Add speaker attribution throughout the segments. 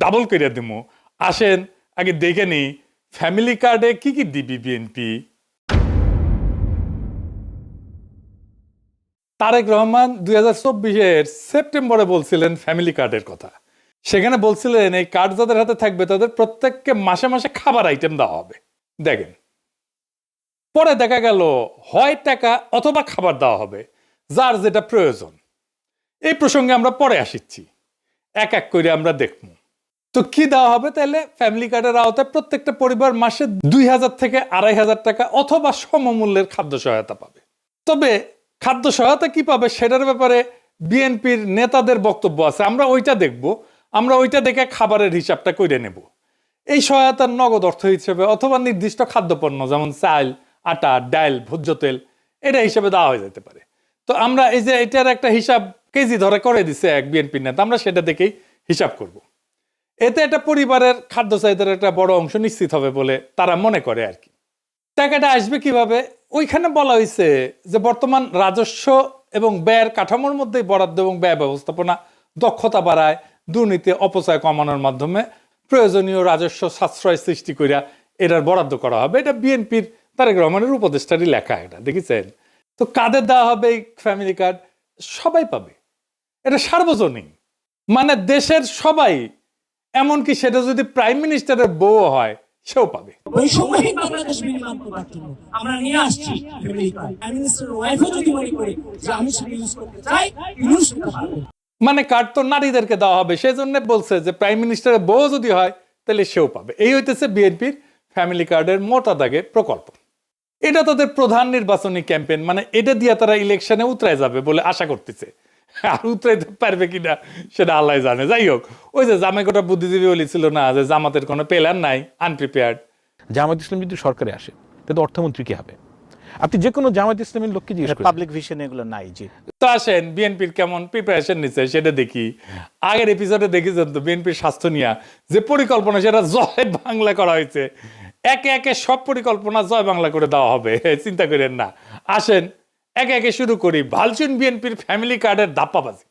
Speaker 1: Double করে দেবো। আসেন আগে দেখে নিই ফ্যামিলি কার্ডে কি কি দিবি বিএনপি। তারেক রহমান 2024-এর সেপ্টেম্বরে বলছিলেন ফ্যামিলি কার্ডের কথা। সেখানে বলছিলেন এই কার্ড যাদের হাতে থাকবে তাদের প্রত্যেককে মাসে মাসে খাবার আইটেম দেওয়া হবে। দেখেন, পরে দেখা গেল হয় টাকা অথবা খাবার দেওয়া হবে, যার যেটা প্রয়োজন। এই প্রসঙ্গে আমরা পরে আসিচ্ছি, এক এক করে আমরা দেখব। তো কি দেওয়া হবে তাহলে? ফ্যামিলি কার্ডের আওতায় প্রত্যেকটা পরিবার মাসে 2000 থেকে 2500 টাকা অথবা সমমূল্যের খাদ্য সহায়তা পাবে। তবে খাদ্য সহায়তা কি পাবে সেটার ব্যাপারে বিএনপির নেতাদের বক্তব্য আছে, আমরা ওইটা দেখব। আমরা ওইটা দেখে খাবারের হিসাবটা করে নেব। এই সহায়তার নগদ অর্থ হিসেবে অথবা নির্দিষ্ট খাদ্যপণ্য যেমন চাল, আটা, ডাল, ভোজ্য তেল, এটা হিসেবে দেওয়া হয়ে যেতে পারে। তো আমরা এই যে এটার একটা হিসাব কেজি ধরে করে দিছে এক বিএনপির নেতা, আমরা সেটা দেখেই হিসাব করব। এতে একটা পরিবারের খাদ্য চাহিদার একটা বড় অংশ নিশ্চিত হবে বলে তারা মনে করে আর কি। টাকাটা আসবে কিভাবে? ওইখানে বলা হয়েছে যে বর্তমান রাজস্ব এবং ব্যয়ের কাঠামোর মধ্যে বরাদ্দ এবং ব্যয় ব্যবস্থাপনা দক্ষতা বাড়ায়, দুর্নীতি অপচয় কমানোর মাধ্যমে প্রয়োজনীয় রাজস্ব সাশ্রয় সৃষ্টি করিয়া এটার বরাদ্দ করা হবে। এটা বিএনপির তারেক রহমানের উপদেষ্টারই লেখা, এটা দেখেছেন। তো কাদের দেওয়া হবে এই ফ্যামিলি কার্ড? সবাই পাবে, এটা সার্বজনীন, মানে দেশের সবাই। এমনকি সেটা যদি প্রাইম মিনিস্টারের বউ হয় সেও পাবে।
Speaker 2: ওই সময় বাংলাদেশ বিনিময় করার জন্য আমরা নিয়ে আসছি ফ্যামিলি কার্ড। প্রাইম মিনিস্টারের ওয়াইফও যদি মনে করে যে আমি সেটা ইউজ করতে চাই, ইউজ করতে পারবে।
Speaker 1: মানে কার্ড তো নারীদেরকে দেওয়া হবে, সেই জন্য বলছে যে প্রাইম মিনিস্টারের বউ যদি হয় তাহলে সেও পাবে। এই হইতেছে বিএনপির ফ্যামিলি কার্ডের মোটা দাগে প্রকল্প। এটা তাদের প্রধান নির্বাচনী ক্যাম্পেইন, মানে এটা দিয়ে তারা ইলেকশনে উতরায় যাবে বলে আশা করতেছে। আর উতরাইতে পারবে কিনা সেটা আল্লাহ জানে। যাই হোক, ওই যে জামাইকোটা বুদ্ধিজীবী বলেছিল না যে জামাতের কোনো প্ল্যান নাই, আনপ্রিপেয়ার্ড।
Speaker 3: জামায়াত ইসলাম যদি সরকারে আসে তাহলে অর্থমন্ত্রী কি হবে? আপনি যে কোনো জামায়াত ইসলামের লোককে জিজ্ঞেস করেন,
Speaker 4: পাবলিক ভিশন এগুলো নাই। জি,
Speaker 1: তো আসেন বিএনপির কেমন প্রিপারেশন নিচ্ছে সেটা দেখি। আগের এপিসোডে দেখেছেন তো বিএনপির স্বাস্থ্য নিয়ে যে পরিকল্পনা, সেটা জয় বাংলা করা হয়েছে। একে একে সব পরিকল্পনা জয় বাংলা করে দেওয়া হবে, চিন্তা করেন না। আসেন একে একে শুরু করি। ভালচুন বিএনপির ফ্যামিলি কার্ডের ধাপ্পাবাজি।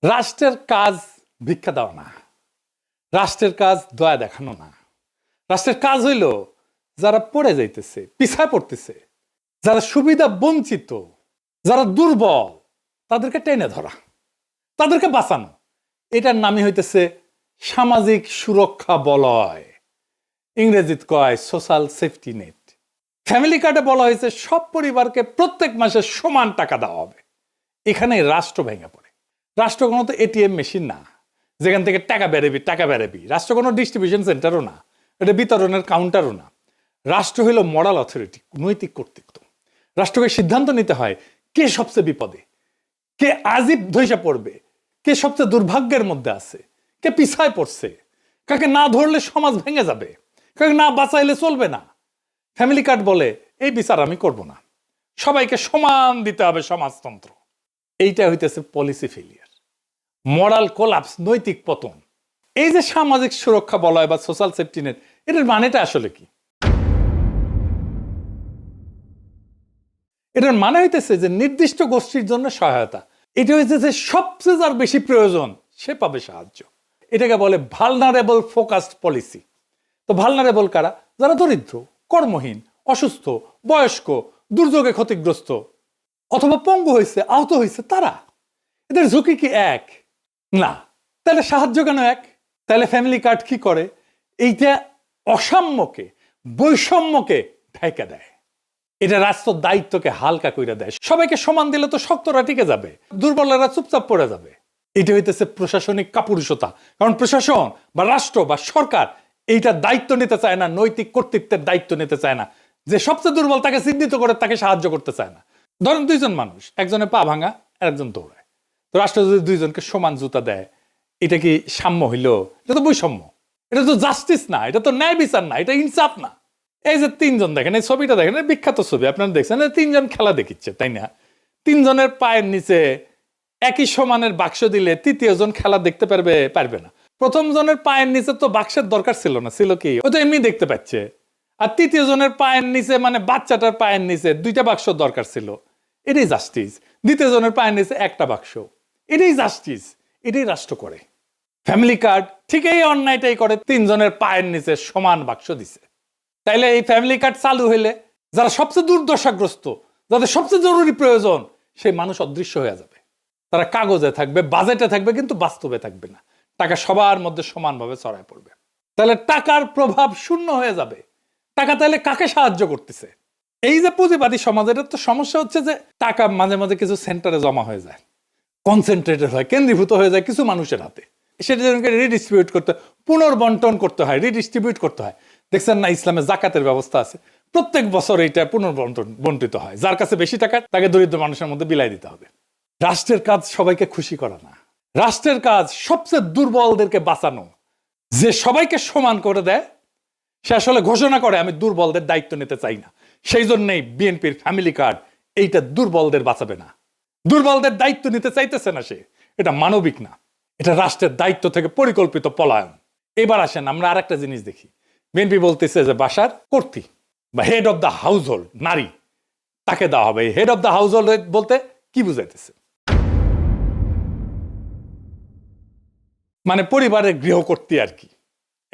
Speaker 1: রাষ্ট্রের কাজ ভিক্ষা দেওয়া না, রাষ্ট্রের কাজ দয়া দেখানো না। রাষ্ট্রের কাজ হইল যারা পড়ে যাইতেছে, পিছায় পড়তেছে, যারা সুবিধা বঞ্চিত, যারা দুর্বল, তাদেরকে টেনে ধরা, তাদেরকে বাঁচানো। এটার নামই হইতেছে সামাজিক সুরক্ষা বলয়, ইংরেজিত কয় সোশ্যাল সেফটি নেট। ফ্যামিলি কার্ডে বলা হয়েছে সব পরিবারকে প্রত্যেক মাসে সমান টাকা দেওয়া হবে। এখানে রাষ্ট্র ভেঙে পড়ে। রাষ্ট্র কোনো তো এটিএম মেশিন না যেখান থেকে টাকা বেরোবি। রাষ্ট্র কোনো ডিস্ট্রিবিউশন সেন্টারও না, এটা বিতরণের কাউন্টারও না। রাষ্ট্র হইল মরাল অথরিটি, নৈতিক কর্তৃত্ব। রাষ্ট্রকে সিদ্ধান্ত নিতে হয় কে সবচেয়ে বিপদে, কে আজীব ধৈর্য পড়বে, কে সবচেয়ে দুর্ভাগ্যের মধ্যে আছে, কে পিছায় পড়ছে, কাকে না ধরলে সমাজ ভেঙে যাবে, কাকে না বাঁচাইলে চলবে না। ফ্যামিলি কার্ড বলে এই বিচার আমি করব না, সবাইকে সমান দিতে হবে সমাজতন্ত্র। এইটা হইতেছে পলিসি ফেলিয়ার, মরাল কোলাপস, নৈতিক পতন। এই যে সামাজিক সুরক্ষা বলয় বা সোশ্যাল সেফটি নেট, এটার মানেটা আসলে কি? এটার মানে হইতেছে যে নির্দিষ্ট গোষ্ঠীর জন্য সহায়তা। এটা হইতেছে যে সবচেয়ে যার বেশি প্রয়োজন সে পাবে সাহায্য। এটাকে বলে ভালনারেবল ফোকাসড পলিসি। তো ভালনারেবল কারা? যারা দরিদ্র, কর্মহীন, অসুস্থ, বয়স্ক, দুর্যোগে ক্ষতিগ্রস্ত অথবা পঙ্গু হয়েছে, আহত হয়েছে, তারা। এদের ঝুঁকি কি এক? না। তাহলে সাহায্য কেন এক? তাহলে ফ্যামিলি কার্ড কি করে? এইটা অসাম্যকে, বৈষম্যকে ঢাইকা দেয়। এটা রাষ্ট্র দায়িত্বকে হালকা কইরা দেয়। সবাইকে সমান দিলে তো শক্তরা টিকে যাবে, দুর্বলেরা চুপচাপ পড়ে যাবে। এটা হইতেছে প্রশাসনিক কাপুরুষতা। কারণ প্রশাসন বা রাষ্ট্র বা সরকার এইটার দায়িত্ব নিতে চায় না, নৈতিক কর্তৃত্বের দায়িত্ব নিতে চায় না। যে সবচেয়ে দুর্বল তাকে চিহ্নিত করে তাকে সাহায্য করতে চায় না। ধরেন দুইজন মানুষ, একজনের পা ভাঙা আর একজন দৌড়ায়। তো রাষ্ট্র যদি দুইজনকে সমান জুতা দেয়, এটা কি সাম্য হইল? এটা তো বৈষম্য, এটা তো জাস্টিস না, এটা তো ন্যায় বিচার না, এটা ইনসাফ না। এই যে তিনজন দেখেন, এই ছবিটা দেখেন, বিখ্যাত ছবি, আপনারা দেখছেন, তিনজন খেলা দেখিচ্ছে, তাই না? তিনজনের পায়ের নিচে একই সমানের বাক্স দিলে তৃতীয় জন খেলা দেখতে পারবে না। প্রথম জনের পায়ের নিচে তো বাক্সের দরকার ছিল না, ছিল কি? ও তো এমনি দেখতে পাচ্ছে। আর তৃতীয় জনের পায়ের নিচে, মানে বাচ্চাটার পায়ের নিচে দুইটা বাক্স দরকার ছিল, এটাই জাস্টিস। দ্বিতীয় জনের পায়ের নিচে একটা বাক্স, এটাই জাস্টিস, এটাই রাষ্ট্র করে। ফ্যামিলি কার্ড ঠিক এই অন্যায়টাই করে, 3 জনের পায়ের নিচে সমান বাক্স দিছে। তাইলে এই ফ্যামিলি কার্ড চালু হইলে যারা সবচেয়ে দুর্দশাগ্রস্ত, যাদের সবচেয়ে জরুরি প্রয়োজন, সেই মানুষ অদৃশ্য হয়ে যাবে। তারা কাগজে থাকবে, বাজেটে থাকবে, কিন্তু বাস্তবে থাকবে না। টাকা সবার মধ্যে সমানভাবে ছড়ায় পড়বে। তাহলে টাকার প্রভাব শূন্য হয়ে যাবে। টাকা তাহলে কাকে সাহায্য করতেছে? এই যে পুঁজিবাদী সমাজ, এটার তো সমস্যা হচ্ছে যে টাকা মাঝে মাঝে কিছু সেন্টারে জমা হয়ে যায়, কনসেন্ট্রেটেড হয়, কেন্দ্রীভূত হয়ে যায় কিছু মানুষের হাতে। সেটা যেন রিডিস্ট্রিবিউট করতে, পুনর্বন্টন করতে হয়, রিডিস্ট্রিবিউট করতে হয়। দেখছেন না, ইসলামে জাকাতের ব্যবস্থা আছে, প্রত্যেক বছর এইটা বন্টিত হয়। যার কাছে বেশি টাকা তাকে দরিদ্র মানুষের মধ্যে বিলাই দিতে হবে। রাষ্ট্রের কাজ সবাইকে খুশি করা না, রাষ্ট্রের কাজ সবচেয়ে দুর্বলদেরকে বাঁচানো। যে সবাইকে সমান করে দেয় সে আসলে ঘোষণা করে আমি দুর্বলদের দায়িত্ব নিতে চাই না। সেই জন্যই বিএনপির ফ্যামিলি কার্ড এইটা দুর্বলদের বাঁচাবে না। দুর্বলদের দায়িত্ব নিতে চাইতেছে না সে, এটা মানবিক না, এটা রাষ্ট্রের দায়িত্ব থেকে পরিকল্পিত পলায়ন। এবার আসেন আমরা আর একটা জিনিস দেখি। বিএনপি বলতেছে যে বাসার কর্ত্রী বা head of the house hold নারী, তাকে দেওয়া হবে। Head of the house hold বলতে কি বুঝাইতেছে? মানে পরিবারের গৃহকর্ত্রী আর কি,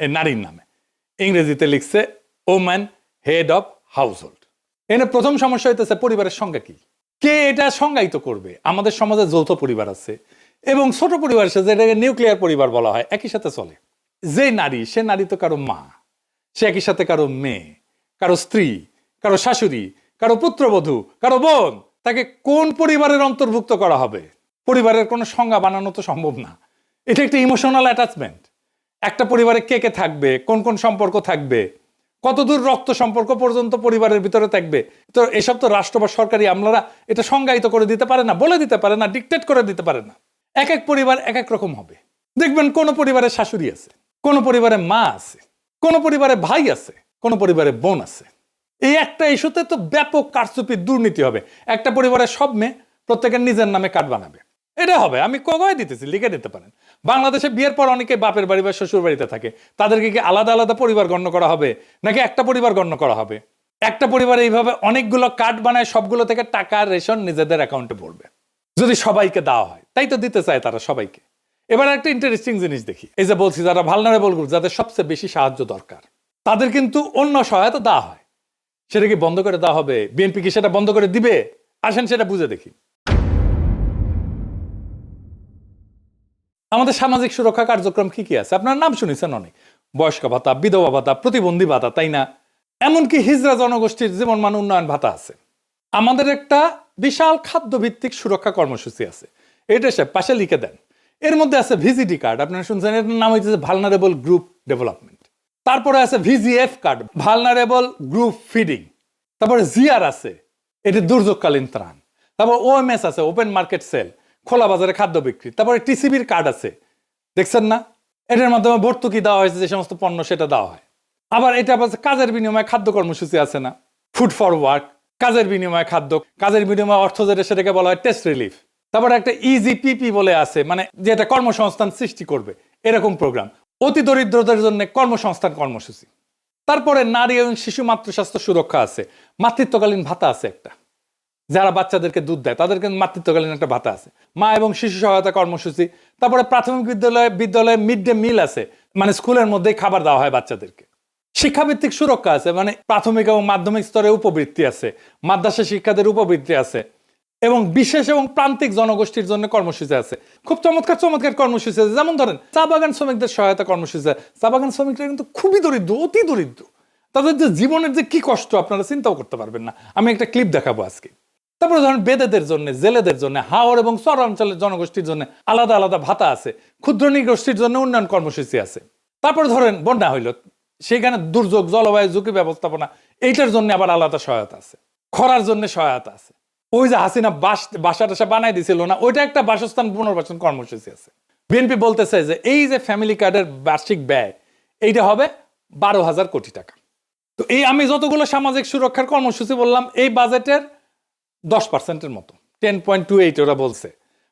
Speaker 1: এই নারীর নামে। ইংরেজিতে লিখছে woman head of house hold. এখানে প্রথম সমস্যা হইতেছে পরিবারের সংজ্ঞা কি, কে এটা সংজ্ঞায়িত করবে? আমাদের সমাজে যৌথ পরিবার আছে এবং ছোট পরিবার আছে, যেটাকে নিউক্লিয়ার পরিবার বলা হয়, একই সাথে চলে। যে নারী, সে নারী তো কারো মা, সে একই সাথে কারো মেয়ে, কারো স্ত্রী, কারো শাশুড়ি, কারো পুত্রবধূ, কারো বোন। তাকে কোন পরিবারের অন্তর্ভুক্ত করা হবে? পরিবারের কোনো সংজ্ঞা বানানো তো সম্ভব না। এটা একটা ইমোশনাল অ্যাটাচমেন্ট। একটা পরিবারে কে কে থাকবে, কোন কোন সম্পর্ক থাকবে, কতদূর রক্ত সম্পর্ক পর্যন্ত পরিবারের ভিতরে থাকবে, তো এসব তো রাষ্ট্র বা সরকারি আমলারা এটা সংজ্ঞায়িত করে দিতে পারে না, বলে দিতে পারে না, ডিকটেট করে দিতে পারে না। এক এক পরিবার এক এক রকম হবে। দেখবেন কোন পরিবারে শাশুড়ি আছে, কোন পরিবারে মা আছে, কোন পরিবারে ভাই আছে, কোন পরিবারে বোন আছে। এই একটা ইস্যুতে তো ব্যাপক কারচুপি, দুর্নীতি হবে। একটা পরিবারের সব মেয়ে প্রত্যেকের নিজের নামে কার্ড বানাবে, এটা হবে। আমি কয়ে দিতেছি, লিখে দিতে পারেন। বাংলাদেশে বিয়ের পর অনেকে বাপের বাড়ি বা শ্বশুর বাড়িতে থাকে, তাদেরকে কি আলাদা আলাদা পরিবার গণ্য করা হবে নাকি একটা পরিবার গণ্য করা হবে? একটা পরিবারে এইভাবে অনেকগুলো কার্ড বানায়, সবগুলো থেকে টাকা রেশন নিজেদের অ্যাকাউন্টে পড়বে যদি সবাইকে দেওয়া হয়। তাই তো দিতে চায় তারা সবাইকে। এবার একটা ইন্টারেস্টিং জিনিস দেখি। এই যে বলছি যারা ভালনারেবল গ্রুপ, যাদের সবচেয়ে বেশি সাহায্য দরকার, তাদের কিন্তু অন্য সহায়তা দেওয়া হয়। সেটা কি বন্ধ করে দেওয়া হবে? বিএনপি কি সেটা বন্ধ করে দিবে? আসেন সেটা বুঝে দেখি। আমাদের সামাজিক সুরক্ষা কার্যক্রম কি কি আছে? আপনার নাম শুনেছেন অনেক, বয়স্ক ভাতা, বিধবা ভাতা, প্রতিবন্ধী ভাতা, তাই না? এমনকি হিজড়া জনগোষ্ঠীর জীবন মান উন্নয়ন ভাতা আছে। আমাদের একটা বিশাল খাদ্যভিত্তিক সুরক্ষা কর্মসূচি আছে, এটা সে পাশে লিখে দেন। এর মধ্যে আছে ভিজিডি কার্ড, আপনারা শুনছেন, এটার নাম হচ্ছে ভালনারেবল গ্রুপ ডেভেলপমেন্ট। তারপরে আছে VGF card, vulnerable group feeding. তারপরে জিআর আছে, এটি দুর্যোগকালীন ত্রাণ। তারপর ওএমএস আছে, ওপেন মার্কেট সেল, খোলা বাজারে খাদ্য বিক্রি। তারপরে টিসিবির কার্ড আছে, দেখছেন না? এটার মাধ্যমে ভর্তুকি দেওয়া হয়েছে, যে সমস্ত পণ্য সেটা দেওয়া হয়। আবার এটা কাজের বিনিময়ে খাদ্য কর্মসূচি আছে না, ফুড ফর ওয়ার্ক, কাজের বিনিময়ে খাদ্য, কাজের বিনিময়ে অর্থ, যেটা সেটাকে বলা হয় টেস্ট রিলিফ। তারপরে একটা ইজিপিপি বলে আছে, মানে যেটা কর্মসংস্থান সৃষ্টি করবে, এরকম প্রোগ্রাম। অতি দরিদ্রদের জন্য কর্মসংস্থান কর্মসূচি। তারপরে নারী এবং শিশু মাতৃস্বাস্থ্য সুরক্ষা আছে, মাতৃত্বকালীন ভাতা আছে একটা, যারা বাচ্চাদেরকে দুধ দেয় তাদেরকে মাতৃত্বকালীন একটা ভাতা আছে, মা এবং শিশু সহায়তা কর্মসূচি। তারপরে প্রাথমিক বিদ্যালয়ে মিড ডে মিল আছে, মানে স্কুলের মধ্যেই খাবার দেওয়া হয় বাচ্চাদেরকে। শিক্ষাভিত্তিক সুরক্ষা আছে, মানে প্রাথমিক এবং মাধ্যমিক স্তরে উপবৃত্তি আছে, মাদ্রাসা শিক্ষাদের উপবৃত্তি আছে, এবং বিশেষ এবং প্রান্তিক জনগোষ্ঠীর জন্য কর্মসূচি আছে। খুব চমৎকার চমৎকার কর্মসূচি আছে। যেমন ধরেন চা বাগান শ্রমিকদের সহায়তা কর্মসূচি আছে। চা বাগান শ্রমিকরা কিন্তু খুবই দরিদ্র, অতি দরিদ্র। তাদের যে জীবনের যে কি কষ্ট আপনারা চিন্তাও করতে পারবেন না। আমি একটা ক্লিপ দেখাবো আজকে। তারপরে ধরেন বেদেদের জন্য, জেলেদের জন্য, হাওড় এবং চরাঞ্চলের জনগোষ্ঠীর জন্য আলাদা আলাদা ভাতা আছে, ক্ষুদ্র নৃগোষ্ঠীর জন্য উন্নয়ন কর্মসূচি আছে। তারপরে ধরেন বন্যা হইল, সেখানে দুর্যোগ, জলবায়ু ঝুঁকি ব্যবস্থাপনা, এইটার জন্য আবার আলাদা সহায়তা আছে। খরার জন্য সহায়তা আছে। ওই যে হাসিনা বাসা টাসা বানাই দিছিল না, ওইটা একটা বাসস্থান পুনর্বাসন কর্মসূচি আছে। বিএনপি বলতেছে যে এই যে ফ্যামিলি কার্ডের বার্ষিক ব্যয়, এইটা হবে 12,000 কোটি টাকা। তো এই আমি যতগুলো সামাজিক সুরক্ষার কর্মসূচি বললাম, এই বাজেটের 10%-এর মতো, 10.28 ওরা বলছে।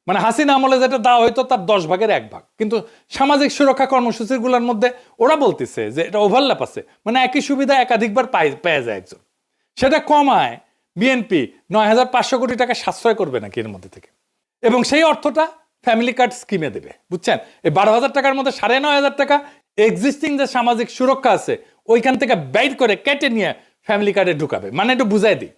Speaker 1: মানে হাসিনা আমলে যেটা দেওয়া হইতো তার 10 ভাগের 1 ভাগ। কিন্তু সামাজিক সুরক্ষা কর্মসূচিগুলোর মধ্যে ওরা বলতেছে যে এটা ওভারল্যাপ আছে, মানে একই সুবিধা একাধিকবার পেয়ে যায় একজন। সেটা কমায় বিএনপি 9,500 কোটি টাকা সাশ্রয় করবে নাকি এর মধ্যে থেকে, এবং সেই অর্থটা ফ্যামিলি কার্ড স্কিমে দেবে, বুঝছেন? এই 12,000 টাকার মধ্যে 9,500 টাকা এক্সিস্টিং যে সামাজিক সুরক্ষা আছে ওইখান থেকে বাইর করে কেটে নিয়ে ফ্যামিলি কার্ডে ঢুকাবে। মানে একটু বুঝাই দিই,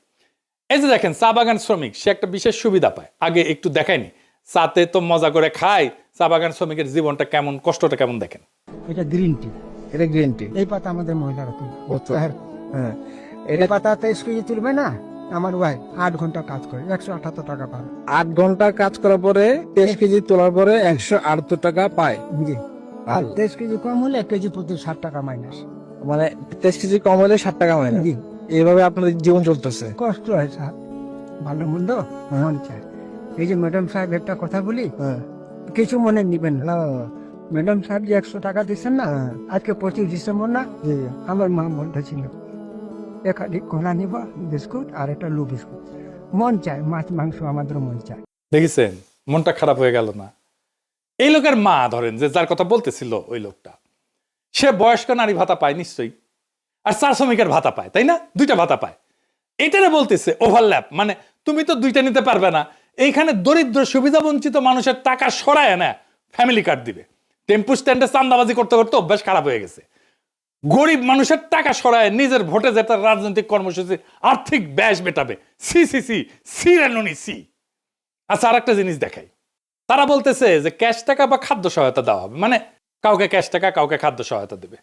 Speaker 1: এই যে দেখেন চা বাগান শ্রমিক, সে একটা বিশেষ সুবিধা পায়। আগে একটু দেখায়নি, চাতে তো মজা করে খায়, চা বাগান শ্রমিকের জীবনটা কেমন, কষ্টটা কেমন দেখেন।
Speaker 4: এটা গ্রিন টি,
Speaker 5: এটা গ্রিন টি।
Speaker 4: এই পাতা আমাদের মহিলারা তুলবে।
Speaker 5: হ্যাঁ,
Speaker 4: এই
Speaker 5: এটা
Speaker 4: পাতা 23 কেজি তুলবে না, আমার ওয়াইফ 8 ঘন্টা কাজ করে 178 টাকা পাবে।
Speaker 5: 8 ঘন্টা কাজ করার পরে 23 কেজি তোলার পরে 178 টাকা পায়।
Speaker 4: জি, আর 23 কেজি কম হলে 1 কেজি প্রতি 60 টাকা মাইনাস।
Speaker 5: মানে 23 কেজি কম হলে 60 টাকা হয় না।
Speaker 4: জি,
Speaker 5: এইভাবে আপনাদের জীবন চলতেছে।
Speaker 4: কষ্ট হয় স্যার, ভালো মন্দ মন চায়। এই যে ম্যাডাম সাহেব একটা কথা বলি,
Speaker 5: হ্যাঁ,
Speaker 4: কিছু মনে নিবেন না।
Speaker 5: না,
Speaker 4: ম্যাডাম সাহেব যে 100 টাকা দিচ্ছেন না, আজকে 25 ডিসেম্বর না,
Speaker 5: জি,
Speaker 4: আমার মা বলতেছিল এখানে কলা নিব, বিস্কুট আর একটা লু বিস্কুট। মন চায়, মাছ মাংস আমাদের মন চায়।
Speaker 1: দেখেছেন, মনটা খারাপ হয়ে গেল না? এই লোকের মা ধরেন, যে যার কথা বলতেছিল ওই লোকটা, সে বয়স্ক নারী ভাতা পায় নিশ্চয়ই, আর চা শ্রমিকের ভাতা পায়, তাই না? দুইটা ভাতা পায়। এটারে বলতেছে ওভারল্যাপ, মানে তুমি তো দুইটা নিতে পারবে না। এইখানে দরিদ্র সুবিধা বঞ্চিত মানুষের টাকা সরায় না ফ্যামিলি কার্ড দিবে। টেম্পু স্ট্যান্ডে চান্দাবাজি করতে করতে অভ্যাস খারাপ হয়ে গেছে। গরিব মানুষের টাকা সরায় নিজের ভোটে যেটা রাজনৈতিক কর্মসূচি আর্থিক ব্যাস মেটাবে। সি সি সি সি রানুনি সি। আচ্ছা, আর একটা জিনিস দেখাই, তারা বলতেছে যে ক্যাশ টাকা বা খাদ্য সহায়তা দেওয়া হবে, মানে কাউকে ক্যাশ টাকা, কাউকে খাদ্য সহায়তা দেবে।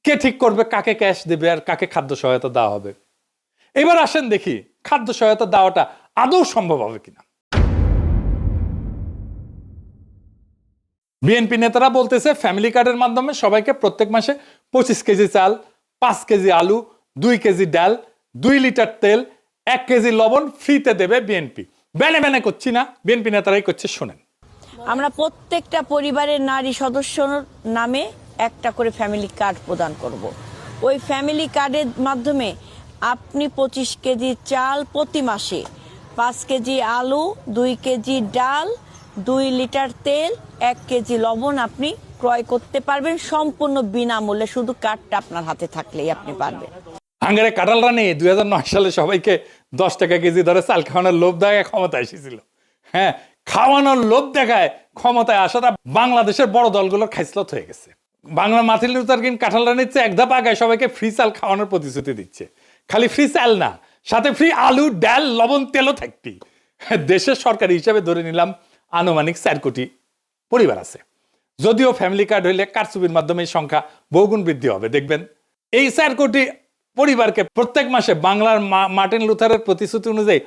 Speaker 1: কে ঠিক করবে কাকে ক্যাশ দেবে আর কাকে খাদ্য সহায়তা দেওয়া হবে? এবার আসেন দেখি খাদ্য সহায়তা দেওয়াটা আদৌ সম্ভব হবে কিনা। বিএনপি নেতারা বলতেছে ফ্যামিলি কার্ডের মাধ্যমে সবাইকে প্রত্যেক মাসে 25 কেজি চাল, 5 কেজি আলু, 2 কেজি ডাল, 2 লিটার তেল, 1 কেজি লবণ ফ্রিতে দেবে বিএনপি। বেনে বেনে করছি না, বিএনপি নেতারাই করছে, শোনেন।
Speaker 6: আমরা প্রত্যেকটা পরিবারের নারী সদস্যর নামে একটা করে ফ্যামিলি কার্ড প্রদান করব। ওই ফ্যামিলি কার্ডের মাধ্যমে আপনি 25 কেজি চাল প্রতি মাসে, 5 কেজি আলু, 2 কেজি ডাল, 2 লিটার তেল, 1 কেজি লবণ আপনি ক্রয় করতে পারবেন সম্পূর্ণ বিনামূল্যে। শুধু কার্ডটা আপনার হাতে থাকলেই আপনি পারবেন।
Speaker 1: হাঙ্গারে কাঁঠাল রানী 2009 সালে সবাইকে 10 টাকা কেজি ধরে চাল খাওয়ানোর লোভ দেখায় ক্ষমতায় এসেছিল। হ্যাঁ, খাওয়ানোর লোভ দেখায় ক্ষমতায় আসাটা বাংলাদেশের বড় দলগুলোর খাইসলত হয়ে গেছে। বাংলা মার্টিন লুথার কিং কাঁঠাল রানীর চেয়ে এক ধাপ আগায় সবাইকে ফ্রি চাল খাওয়ানোর প্রতিশ্রুতি দিচ্ছে। খালি ফ্রি চাল না, সাথে ফ্রি আলু, ডাল, লবণ, তেলও থাকতি। দেশের সরকারি হিসাবে ধরে নিলাম আনুমানিক 4 কোটি পরিবার আছে। যদিও ফ্যামিলি কার্ড হইলে কারচুপির মাধ্যমে এই সংখ্যা বহুগুণ বৃদ্ধি হবে। দেখবেন এই 4 কোটি পরিবারকে প্রত্যেক মাসে বাংলার মার্টিন লুথারের প্রতিশ্রুতি অনুযায়ী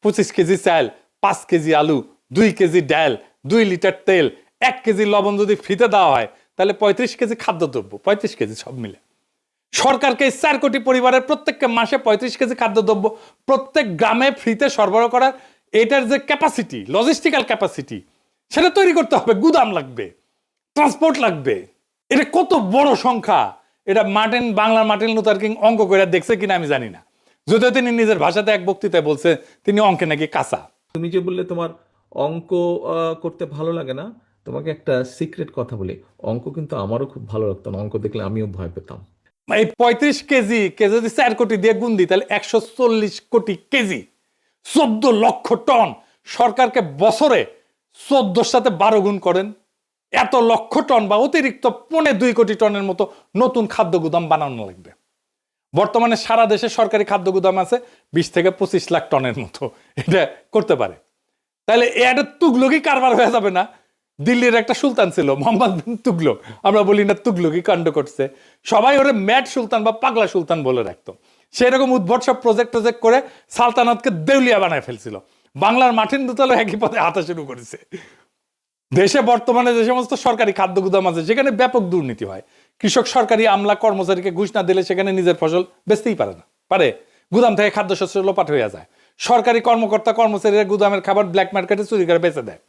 Speaker 1: 25 কেজি চাল, 5 কেজি আলু, 2 কেজি ডাল, 2 লিটার তেল, 1 কেজি লবণ যদি ফ্রিতে দেওয়া হয়, তাহলে 35 কেজি খাদ্যদ্রব্য, 35 কেজি সব মিলে সরকারকে 4 কোটি পরিবারের প্রত্যেককে মাসে 35 কেজি খাদ্যদ্রব্য প্রত্যেক গ্রামে ফ্রিতে সরবরাহ করার এটার যে ক্যাপাসিটি, লজিস্টিক্যাল ক্যাপাসিটি, সেটা তৈরি করতে হবে। গুদাম লাগবে, ট্রান্সপোর্ট লাগবে। এটা কত বড় সংখ্যা, এটা বাংলার মার্টিন লুথার কিং অঙ্ক করে দেখছে কিনা আমি জানি না। যদিও তিনি নিজের ভাষাতে এক বক্তৃতায় বলছে তিনি অঙ্কে নাকি কাঁচা।
Speaker 7: তুমি যে বললে তোমার অঙ্ক করতে ভালো লাগে না, তোমাকে একটা সিক্রেট কথা বলি, অঙ্ক কিন্তু আমারও খুব ভালো লাগতো না, অঙ্ক দেখলে আমিও ভয় পেতাম।
Speaker 1: এই 35 কেজি যদি 4 কোটি দিয়ে গুণ দিই, তাহলে 140 কোটি কেজি, 14 লক্ষ টন। সরকারকে বছরে 14 সাথে 12 গুণ করেন, এত লক্ষ টন বা অতিরিক্ত 2.25 কোটি টনের মতো নতুন খাদ্য গুদাম বানানো লাগবে। বর্তমানে সারা দেশে সরকারি খাদ্য গুদাম আছে 20 থেকে 25 লাখ টনের মতো, এটা করতে পারে। তাহলে এটা তুগলকি কারবার হয়ে যাবে না? দিল্লির একটা সুলতান ছিল মোহাম্মদ বিন তুগলক, আমরা বলি না তুগলকি কাণ্ড করছে, সবাই ওরে ম্যাড সুলতান বা পাগলা সুলতান বলে রাখতো। সেরকম উদ্ভট সব প্রজেক্ট করে সালতানাতকে দেউলিয়া বানায় ফেলছিল। বাংলার মার্টিন লুথারও একই পথে হাঁটা শুরু করেছে। দেশে বর্তমানে যে সমস্ত সরকারি খাদ্য গুদাম আছে সেখানে ব্যাপক দুর্নীতি হয়। কৃষক সরকারি আমলা কর্মচারীকে ঘুষ না দিলে সেখানে নিজের ফসল বেচতেই পারে না, পারে গুদাম থেকে খাদ্যশস্য লোপাট হয়ে যায়। সরকারি কর্মকর্তা কর্মচারীরা গুদামের খাবার ব্ল্যাক মার্কেটে চুরি করে বেচে দেয়।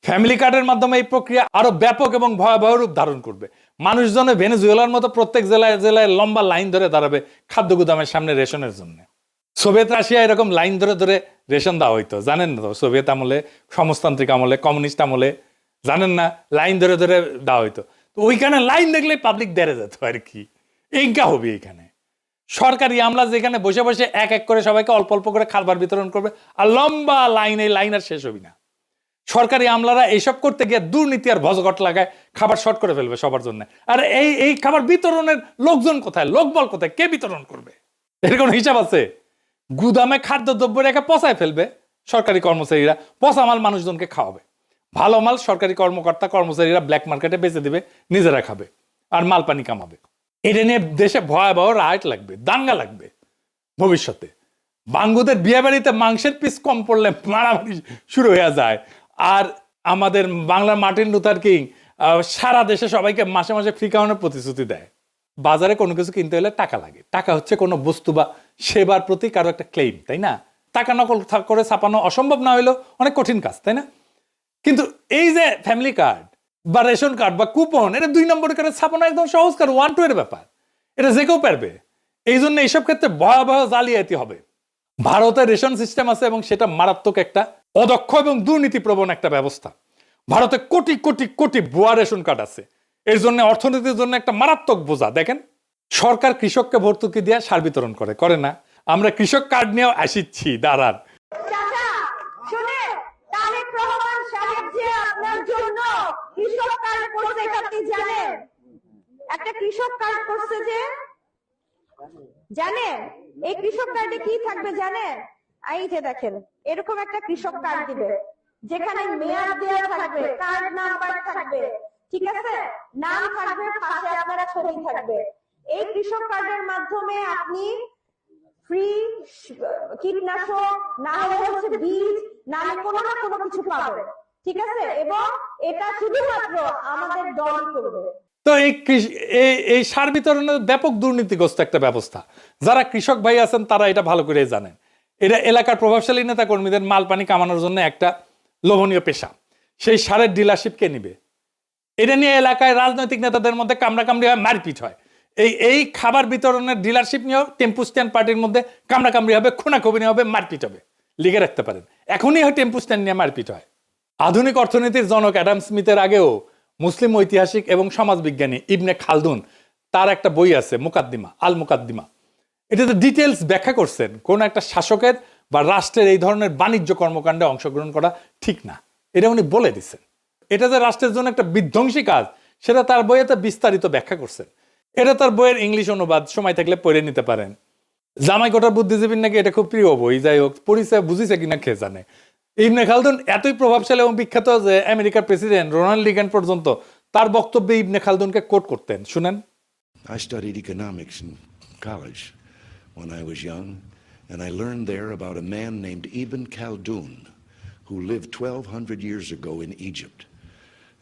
Speaker 1: ফ্যামিলি কার্ডের মাধ্যমে এই প্রক্রিয়া আরো ব্যাপক এবং ভয়াবহ রূপ ধারণ করবে। মানুষজনে ভেনেজুয়েলার মতো প্রত্যেক জেলায় জেলায় লম্বা লাইন ধরে দাঁড়াবে খাদ্য গুদামের সামনে রেশনের জন্য। সোভিয়েত রাশিয়া এরকম লাইন ধরে ধরে রেশন দেওয়া হইতো, জানেন না? সোভিয়েত আমলে, সমাজতান্ত্রিক আমলে, কমিউনিস্ট আমলে, জানেন না, লাইন ধরে ধরে দেওয়া হইতো। তো ওইখানে লাইন দেখলে পাবলিক দেড়ে যেত আর কি। এইটা হবে এইখানে সরকারি আমলা যেখানে বসে বসে এক এক করে সবাইকে অল্প অল্প করে খাবার বিতরণ করবে, আর লম্বা লাইন, এই লাইন আর শেষ হবি না। সরকারি আমলারা এইসব করতে গিয়ে দুর্নীতি আর ভজঘট লাগায় খাবার শর্ট করে ফেলবে সবার জন্য। আর এই খাবার বিতরণের লোকজন কোথায়, লোকবল কোথায়, কে বিতরণ করবে? এর কোনো হিসাব আছে? গুদামে খাদ্যদ্রব্য রেখে পচায় ফেলবে সরকারি কর্মচারীরা, পচা মাল মানুষজনকে খাওয়াবে, ভালো মাল সরকারি কর্মকর্তা কর্মচারীরা ব্ল্যাক মার্কেটে বেচে দিবে, নিজেরা খাবে আর মাল পানি কামাবে। এটা নিয়ে দেশে ভয়াবহ রাইট লাগবে, দাঙ্গা লাগবে ভবিষ্যতে। বাঙ্গুদের বিয়ে বাড়িতে মাংসের পিস কম পড়লে মারামারি শুরু হয়ে যায়। আর আমাদের বাংলার মার্টিন লুথার কিং সারা দেশে সবাইকে মাসে মাসে ফ্রি খাওয়ানোর প্রতিশ্রুতি দেয়। বাজারে কোনো কিছু কিনতে হলে টাকা লাগে, টাকা হচ্ছে কোনো বস্তু বা সেবার প্রতি কারো একটা ক্লেম, তাই না? টাকা নকল করে ছাপানো অসম্ভব না হইলেও অনেক কঠিন কাজ, তাই না? কিন্তু এই যে ফ্যামিলি কার্ড বা রেশন কার্ড বা কুপন, এটা 2 নম্বর করে ছাপানো একদম সহজ কাজ, 1-2 এর ব্যাপার, এটা যে কেউ পারবে। এই জন্য এইসব ক্ষেত্রে ভয়াবহ জালিয়াতি হবে। ভারতের রেশন সিস্টেম আছে এবং সেটা মারাত্মক একটা অদক্ষ এবং দুর্নীতিপ্রবণ একটা ব্যবস্থা। ভারতে কোটি কোটি কোটি ভুয়া রেশন কার্ড আছে। এর জন্য অর্থনীতির জন্য একটা মারাত্মক বোঝা। দেখেন, সরকার কৃষককে ভর্তুকি দিয়ে সার বিতরণ করে না? আমরা কৃষক কার্ড নিয়েও আসিচ্ছি, দাঁড়ান।
Speaker 8: চাচা শুনে, তারেক রহমান সাহেব যে আপনার জন্য কৃষক কার্ড করছে এটা আপনি জানেন? একটা কৃষক কার্ড করছে যে, জানেন এই কৃষক কার্ডে কি থাকবে জানেন? এই যে দেখেন, এরকম একটা কৃষক কার্ড দিবে যেখানে মেয়াদ দেওয়া থাকবে, কার্ড নাম্বার থাকবে, ঠিক আছে, নাম থাকবে, পাশে আপনারা ছবি থাকবে। এই কৃষক কার্ডের মাধ্যমে আপনি ফ্রি কীটনাশক, না হলে হচ্ছে বীজ, না হলে কোনো না কোনো কিছু পাবেন, ঠিক আছে? এবং এটা শুধুমাত্র আমাদের দলই করবে।
Speaker 1: তো এই সার বিতরণের ব্যাপক দুর্নীতিগ্রস্ত একটা ব্যবস্থা। যারা কৃষক ভাই আছেন তারা এটা ভালো করে জানেন। এটা এলাকার প্রভাবশালী নেতা কর্মীদের মাল পানি কামানোর জন্য একটা লোভনীয় পেশা। সেই সারের ডিলারশিপ কে নিবে? এটা নিয়ে এলাকায় রাজনৈতিক নেতাদের মধ্যে কামড়াকামড়ি হয়, মারপিট হয়। এই খাবার বিতরণের ডিলারশিপ নিয়েও টেম্পু স্ট্যান্ড পার্টির মধ্যে কামড়াকামড়ি হবে, খুনাখুবনি হবে, মারপিট হবে। লিখে রাখতে পারেন, এখনই হয় টেম্পু স্ট্যান্ড নিয়ে মারপিট হয়। আধুনিক অর্থনীতির জনক অ্যাডাম স্মিথের আগেও মুসলিম ঐতিহাসিক এবং সমাজবিজ্ঞানী ইবনে খালদুন, তার একটা বই আছে মুকাদ্দিমা, আল মুকাদ্দিমা। এটাতে ডিটেলস ব্যাখ্যা করছেন কোন একটা শাসকের বা রাষ্ট্রের এই ধরনের বাণিজ্য কর্মকাণ্ডে অংশগ্রহণ করা ঠিক না। এটা উনি বলে দিচ্ছেন। এটা যে রাষ্ট্রের জন্য একটা বিধ্বংসী কাজ, সেটা তার বইয়েতে বিস্তারিত ব্যাখ্যা করছেন। এটা তার বইয়ের ইংলিশ অনুবাদ, সময় থাকলে পড়ে নিতে পারেন। জামাই গোটার বুদ্ধিজীবীর নাকি এটা খুব প্রিয় বই। যাই হোক, পরিচয় বুঝিছে কিনা কে জানে। ইবনে খালদুন এতই প্রভাবশালী এবং বিখ্যাত যে আমেরিকার প্রেসিডেন্ট রোনাল্ড রিগান পর্যন্ত তার বক্তব্যে ইবনে খালদুনকে কোট করতেন। শুনেন।
Speaker 9: I studied economics in college when I was young, and I learned there about a man named Ibn Khaldun who lived 1200 years ago in Egypt.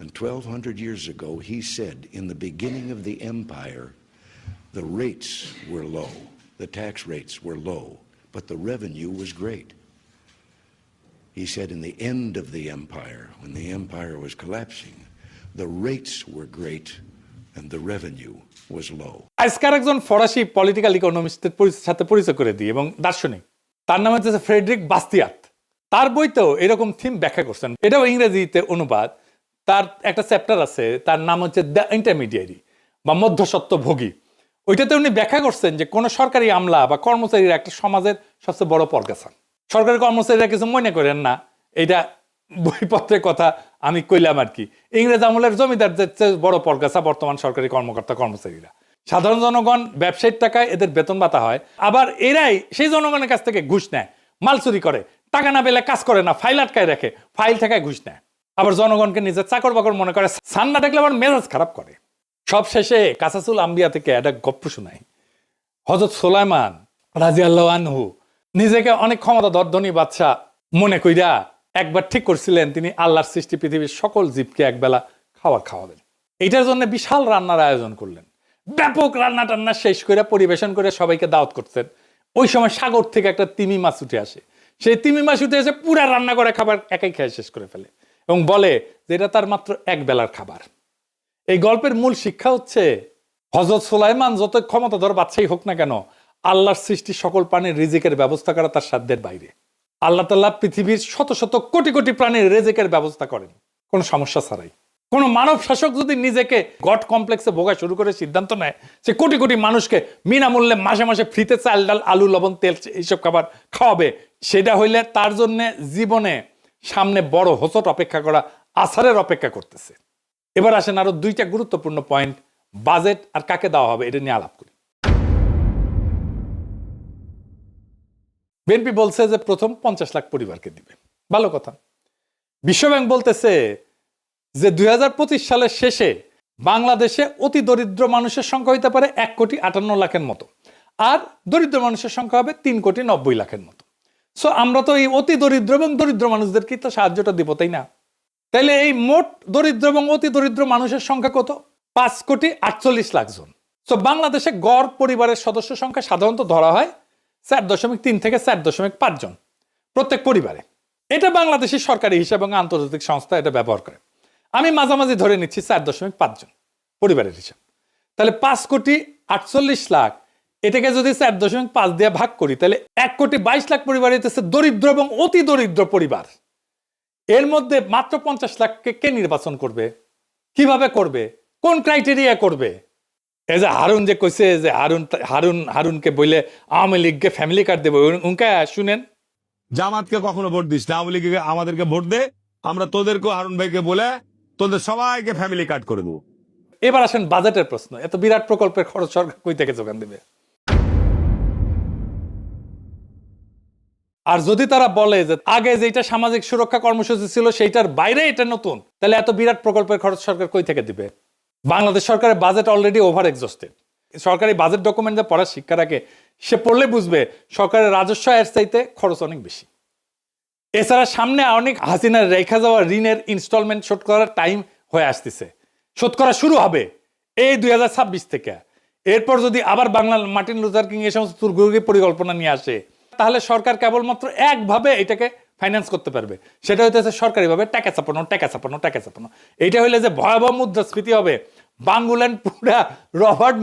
Speaker 9: And 1200 years ago he said, in the beginning of the empire, the rates were low, the tax rates were low, but the revenue was great. He said in the end of the empire, when the empire was collapsing, the rates were great and the revenue was low.
Speaker 1: আজকার একজন ফরাসি political ইকোনমিস্টের সাথে পরিচয় করে দিই এবং দার্শনিক, তার নাম হচ্ছে ফ্রেডরিক বাস্তিয়াত। তার বইতেও এরকম থিম ব্যাখ্যা করছেন। এটাও ইংরেজিতে অনুবাদ। তার একটা চ্যাপ্টার আছে, তার নাম হচ্ছে দ্য ইন্টারমিডিয়ারি বা মধ্যস্বত্বভোগী। ওইটাতে উনি ব্যাখ্যা করছেন যে কোনো সরকারি আমলা বা কর্মচারীরা একটা সমাজের সবচেয়ে বড় পরগাছা। সরকারি কর্মচারীরা কিছু মনে করেন না, এইটা বইপত্রের কথা আমি কইলাম আর কি। ইংরেজ আমলের জমিদারদের চেয়ে বড় পরগাছা বর্তমান সরকারি কর্মকর্তা কর্মচারীরা। সাধারণ জনগণ ব্যবসায়ীর টাকায় এদের বেতন ভাতা হয়, আবার এরাই সেই জনগণের কাছ থেকে ঘুষ নেয়, মাল চুরি করে, টাকা না পেলে কাজ করে না, ফাইল আটকায় রাখে, ফাইল ঠেকায় ঘুষ নেয়, আবার জনগণকে নিজের চাকর বাকর মনে করে, সান না দেখলে আবার মেজাজ খারাপ করে। সব শেষে কাসাসুল আম্বিয়া থেকে একটা গপ্প শোনাই। হযরত সুলাইমান রাদিয়াল্লাহু আনহু নিজেকে অনেক ক্ষমতাধর ধনী বাদশা মনে কইরা একবার ঠিক করছিলেন তিনি আল্লাহর সৃষ্টি পৃথিবীর সকল জীবকে একবেলা খাবার খাওয়াবেন। এইটার জন্য বিশাল রান্নার আয়োজন করলেন। ব্যাপক রান্না টান্না শেষ করে পরিবেশন করে সবাইকে দাওয়াত করছেন। ওই সময় সাগর থেকে একটা তিমি মাছ উঠে আসে। সেই তিমি মাছ উঠে এসে পুরা রান্না করে খাবার একাই খেয়ে শেষ করে ফেলে এবং বলে যে এটা তার মাত্র এক বেলার খাবার। এই গল্পের মূল শিক্ষা হচ্ছে, হযরত সুলাইমান যত ক্ষমতাধর বাদশাই হোক না কেন, আল্লাহর সৃষ্টি সকল প্রাণীর রিজিকের ব্যবস্থা করা তার সাধ্যের বাইরে। আল্লাহ তাআলা পৃথিবীর শত শত কোটি কোটি প্রাণীর রিজিকের ব্যবস্থা করেন কোনো সমস্যা ছাড়াই। কোন মানব শাসক যদি নিজেকে গড কমপ্লেক্সে ভোগা শুরু করে সিদ্ধান্ত নেয় সে কোটি কোটি মানুষকে বিনামূল্যে মাসে মাসে ফ্রিতে চাল ডাল আলু লবণ তেল এইসব খাবার খাওয়াবে, সেটা হইলে তার জন্য জীবনে সামনে বড় হোঁচট অপেক্ষা করা, আছাড়ের অপেক্ষা করতেছে। এবার আসেন আরো দুইটা গুরুত্বপূর্ণ পয়েন্ট, বাজেট আর কাকে দেওয়া হবে এটা নিয়ে আলাপ করি। বিএনপি বলছে যে প্রথম 50 লাখ পরিবারকে দিবে, ভালো কথা। বিশ্বব্যাংক বলতেছে যে 2025 সালের শেষে বাংলাদেশে অতি দরিদ্র মানুষের সংখ্যা হইতে পারে 1,58,00,000-এর মতো, আর দরিদ্র মানুষের সংখ্যা হবে 3,90,00,000-এর মতো। সো আমরা তো এই অতি দরিদ্র এবং দরিদ্র মানুষদেরকে তো সাহায্যটা দিব, তাই না? তাইলে এই মোট দরিদ্র এবং অতি দরিদ্র মানুষের সংখ্যা কত? 5,48,00,000 জন। সো বাংলাদেশে গড় পরিবারের সদস্য সংখ্যা সাধারণত ধরা হয় 4.3 থেকে 4.5 জন প্রত্যেক পরিবারে। এটা বাংলাদেশি সরকারি হিসাব এবং আন্তর্জাতিক সংস্থা এটা ব্যবহার করে। আমি মাঝামাঝি ধরে নিচ্ছি 4.5 জন পরিবারের হিসাব। তাহলে 5,48,00,000, এটাকে যদি 4.5 দিয়ে ভাগ করি তাহলে 1,22,00,000 পরিবার হইতেছে দরিদ্র এবং অতি দরিদ্র পরিবার। এর মধ্যে মাত্র 50 লাখকে কে নির্বাচন করবে? কিভাবে করবে? কোন ক্রাইটেরিয়া করবে? এই যে হারুন যে কইছে যে হারুনকে বইলে আওয়ামী লীগকে ফ্যামিলি কার্ড দেবে, উনকা শুনেন।
Speaker 10: জামাতকে কখনো ভোট দিস না, আওয়ামী লীগকে আমাদেরকে ভোট দে, আমরা তোদেরকে হারুন ভাইকে বলে তোদের সবাইকে ফ্যামিলি কার্ড করে দেবো।
Speaker 1: এবার আসেন বাজেটের প্রশ্ন। এত বিরাট প্রকল্পের খরচ সরকার কই থেকে যোগান দেবে? আর যদি তারা বলে যে আগে যেটা সামাজিক সুরক্ষা কর্মসূচি ছিল সেইটার বাইরে এটা নতুন, তাহলে এত বিরাট প্রকল্পের খরচ সরকার কই থেকে দিবে? বাংলাদেশ সরকারের বাজেট অলরেডি ওভার এক্সস্টেড। সরকারি বাজেট ডকুমেন্ট যা পড়ার শিক্ষা রাখে সে পড়লে বুঝবে সরকারের রাজস্ব এর চাইতে খরচ অনেক বেশি। এছাড়া সামনে অনেক হাসিনার রেখা যাওয়া ঋণের ইনস্টলমেন্ট শোধ করার টাইম হয়ে আসতেছে, শোধ করা শুরু হবে এই 2026 থেকে। এরপর যদি আবার বাংলা মার্টিন লুথার কিং এই সমস্ত দুর্গোগী পরিকল্পনা নিয়ে আসে, তাহলে সরকার কেবলমাত্র একভাবে এটাকে ফাইন্যান্স করতে পারবে, সেটা হইতেছে সরকারিভাবে টাকা চাপানো। এইটা হইলে যে ভয়াবহ মুদ্রাস্ফীতি হবে, বাংলাদেশ পুরা রবার্ট